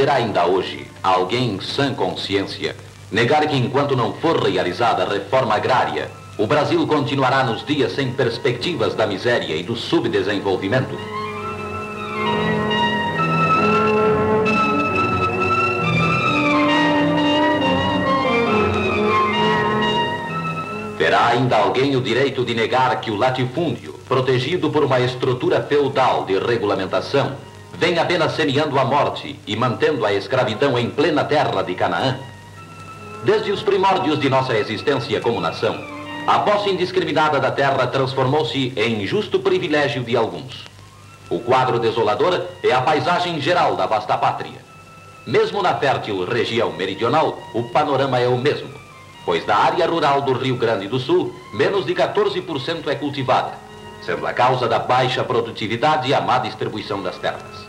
Poderá ainda hoje alguém em sã consciência negar que enquanto não for realizada a reforma agrária, o Brasil continuará nos dias sem perspectivas da miséria e do subdesenvolvimento? Terá ainda alguém o direito de negar que o latifúndio, protegido por uma estrutura feudal de regulamentação, vem apenas semeando a morte e mantendo a escravidão em plena terra de Canaã? Desde os primórdios de nossa existência como nação, a posse indiscriminada da terra transformou-se em injusto privilégio de alguns. O quadro desolador é a paisagem geral da vasta pátria. Mesmo na fértil região meridional, o panorama é o mesmo, pois da área rural do Rio Grande do Sul, menos de 14% é cultivada, sendo a causa da baixa produtividade e a má distribuição das terras.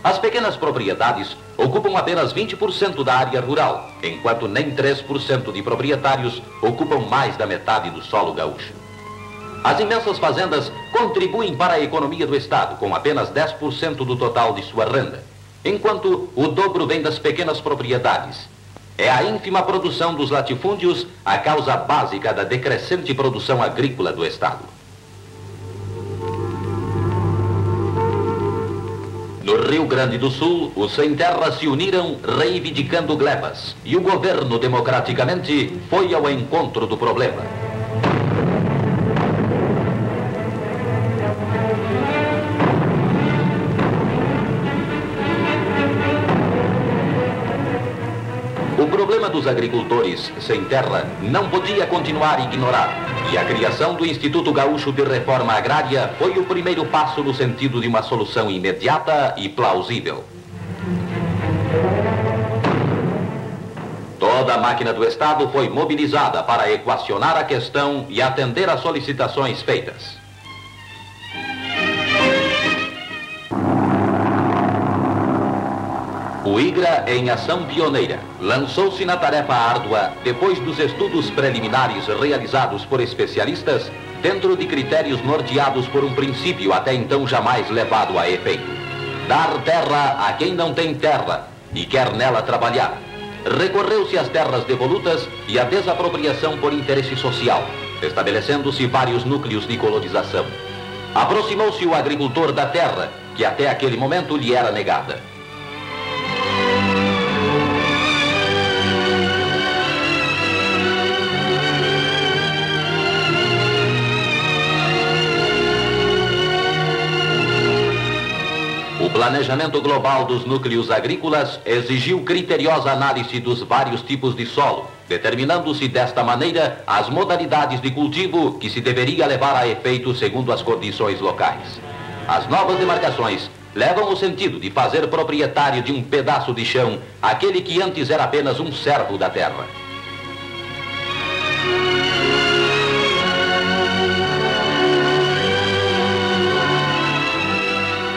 As pequenas propriedades ocupam apenas 20% da área rural, enquanto nem 3% de proprietários ocupam mais da metade do solo gaúcho. As imensas fazendas contribuem para a economia do Estado com apenas 10% do total de sua renda, enquanto o dobro vem das pequenas propriedades. É a ínfima produção dos latifúndios a causa básica da decrescente produção agrícola do Estado. No Rio Grande do Sul, os sem-terra se uniram reivindicando glebas e o governo, democraticamente, foi ao encontro do problema. O problema dos agricultores sem terra não podia continuar ignorado. E a criação do Instituto Gaúcho de Reforma Agrária foi o primeiro passo no sentido de uma solução imediata e plausível. Toda a máquina do Estado foi mobilizada para equacionar a questão e atender às solicitações feitas. O IGRA, em ação pioneira, lançou-se na tarefa árdua depois dos estudos preliminares realizados por especialistas dentro de critérios norteados por um princípio até então jamais levado a efeito: dar terra a quem não tem terra e quer nela trabalhar. Recorreu-se às terras devolutas e à desapropriação por interesse social, estabelecendo-se vários núcleos de colonização. Aproximou-se o agricultor da terra, que até aquele momento lhe era negada. O planejamento global dos núcleos agrícolas exigiu criteriosa análise dos vários tipos de solo, determinando-se desta maneira as modalidades de cultivo que se deveria levar a efeito segundo as condições locais. As novas demarcações levam o sentido de fazer proprietário de um pedaço de chão aquele que antes era apenas um servo da terra.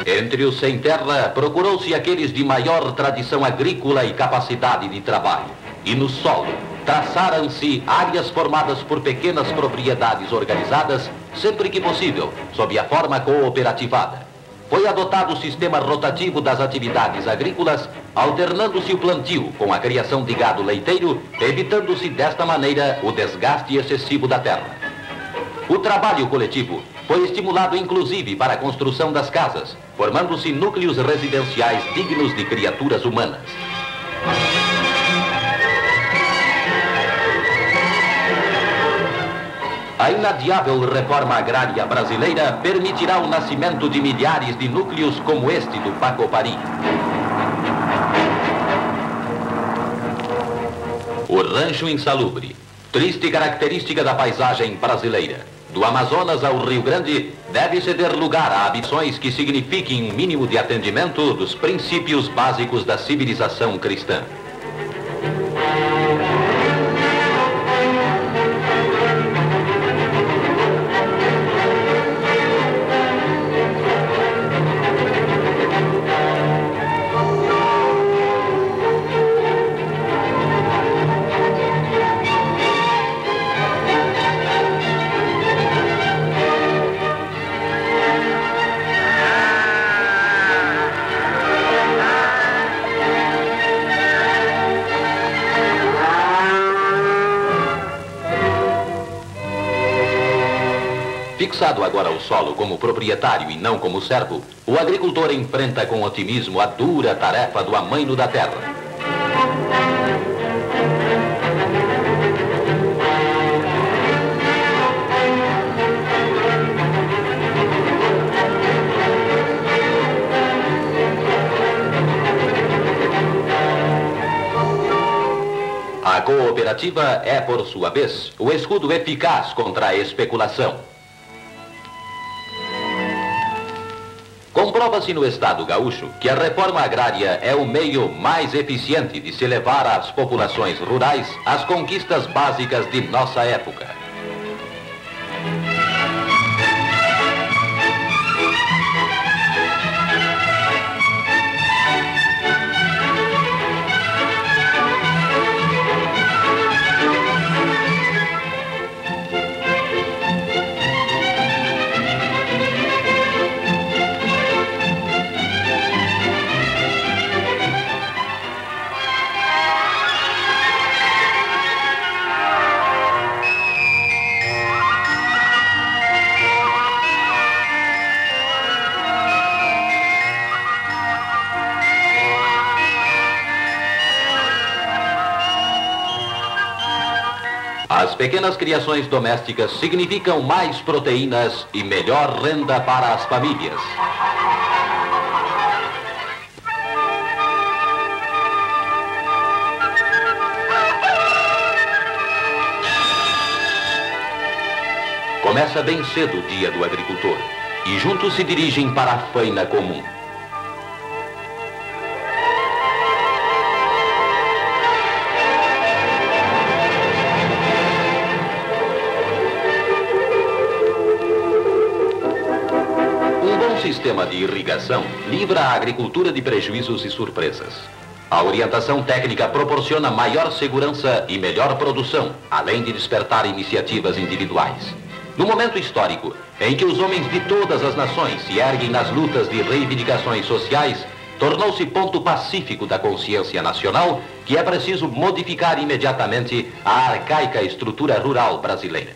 Entre os sem-terra, procurou-se aqueles de maior tradição agrícola e capacidade de trabalho. E no solo, traçaram-se áreas formadas por pequenas propriedades organizadas, sempre que possível, sob a forma cooperativada. Foi adotado o sistema rotativo das atividades agrícolas, alternando-se o plantio com a criação de gado leiteiro, evitando-se desta maneira o desgaste excessivo da terra. O trabalho coletivo foi estimulado inclusive para a construção das casas, formando-se núcleos residenciais dignos de criaturas humanas. A inadiável reforma agrária brasileira permitirá o nascimento de milhares de núcleos como este do Pacopari. O rancho insalubre, triste característica da paisagem brasileira. Do Amazonas ao Rio Grande, deve ceder lugar a habitações que signifiquem um mínimo de atendimento dos princípios básicos da civilização cristã. Fixado agora ao solo como proprietário e não como servo, o agricultor enfrenta com otimismo a dura tarefa do amaino da terra. A cooperativa é, por sua vez, o escudo eficaz contra a especulação. Comprova-se no estado gaúcho que a reforma agrária é o meio mais eficiente de se levar às populações rurais as conquistas básicas de nossa época. As pequenas criações domésticas significam mais proteínas e melhor renda para as famílias. Começa bem cedo o dia do agricultor e juntos se dirigem para a faina comum. O sistema de irrigação livra a agricultura de prejuízos e surpresas. A orientação técnica proporciona maior segurança e melhor produção, além de despertar iniciativas individuais. No momento histórico em que os homens de todas as nações se erguem nas lutas de reivindicações sociais, tornou-se ponto pacífico da consciência nacional que é preciso modificar imediatamente a arcaica estrutura rural brasileira.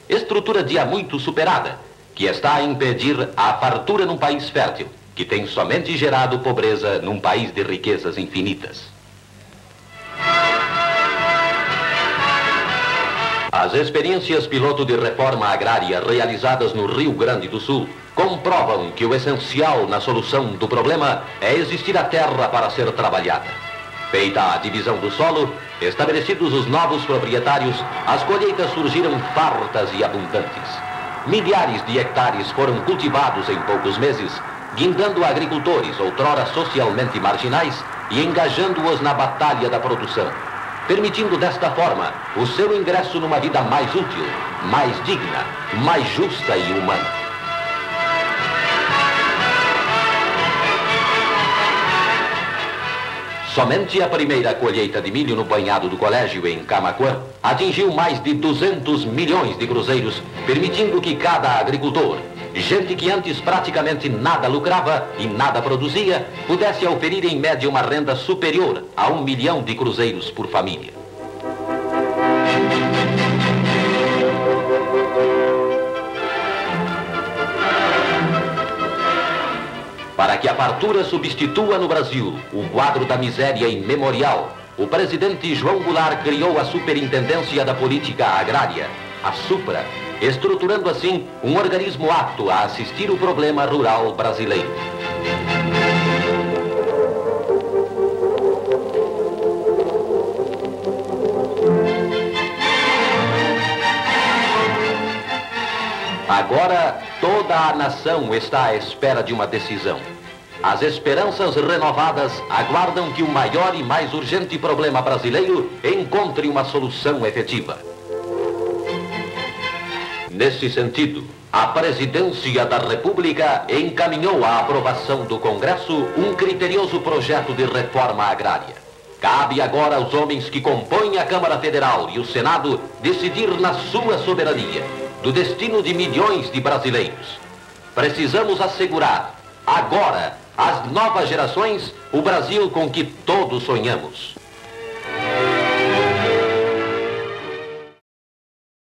Estrutura de há muito superada, que está a impedir a fartura num país fértil, que tem somente gerado pobreza num país de riquezas infinitas. As experiências piloto de reforma agrária realizadas no Rio Grande do Sul comprovam que o essencial na solução do problema é existir a terra para ser trabalhada. Feita a divisão do solo, estabelecidos os novos proprietários, as colheitas surgiram fartas e abundantes. Milhares de hectares foram cultivados em poucos meses, guindando agricultores outrora socialmente marginais e engajando-os na batalha da produção, permitindo desta forma o seu ingresso numa vida mais útil, mais digna, mais justa e humana. Somente a primeira colheita de milho no banhado do colégio em Camaquã atingiu mais de 200 milhões de cruzeiros, permitindo que cada agricultor, gente que antes praticamente nada lucrava e nada produzia, pudesse oferir em média uma renda superior a 1 milhão de cruzeiros por família. Para que a fartura substitua no Brasil o quadro da miséria imemorial, o presidente João Goulart criou a Superintendência da Política Agrária, a SUPRA, estruturando assim um organismo apto a assistir o problema rural brasileiro. Agora, toda a nação está à espera de uma decisão. As esperanças renovadas aguardam que o maior e mais urgente problema brasileiro encontre uma solução efetiva. Nesse sentido, a Presidência da República encaminhou à aprovação do Congresso um criterioso projeto de reforma agrária. Cabe agora aos homens que compõem a Câmara Federal e o Senado decidir na sua soberania do destino de milhões de brasileiros. Precisamos assegurar, agora, às novas gerações, o Brasil com que todos sonhamos.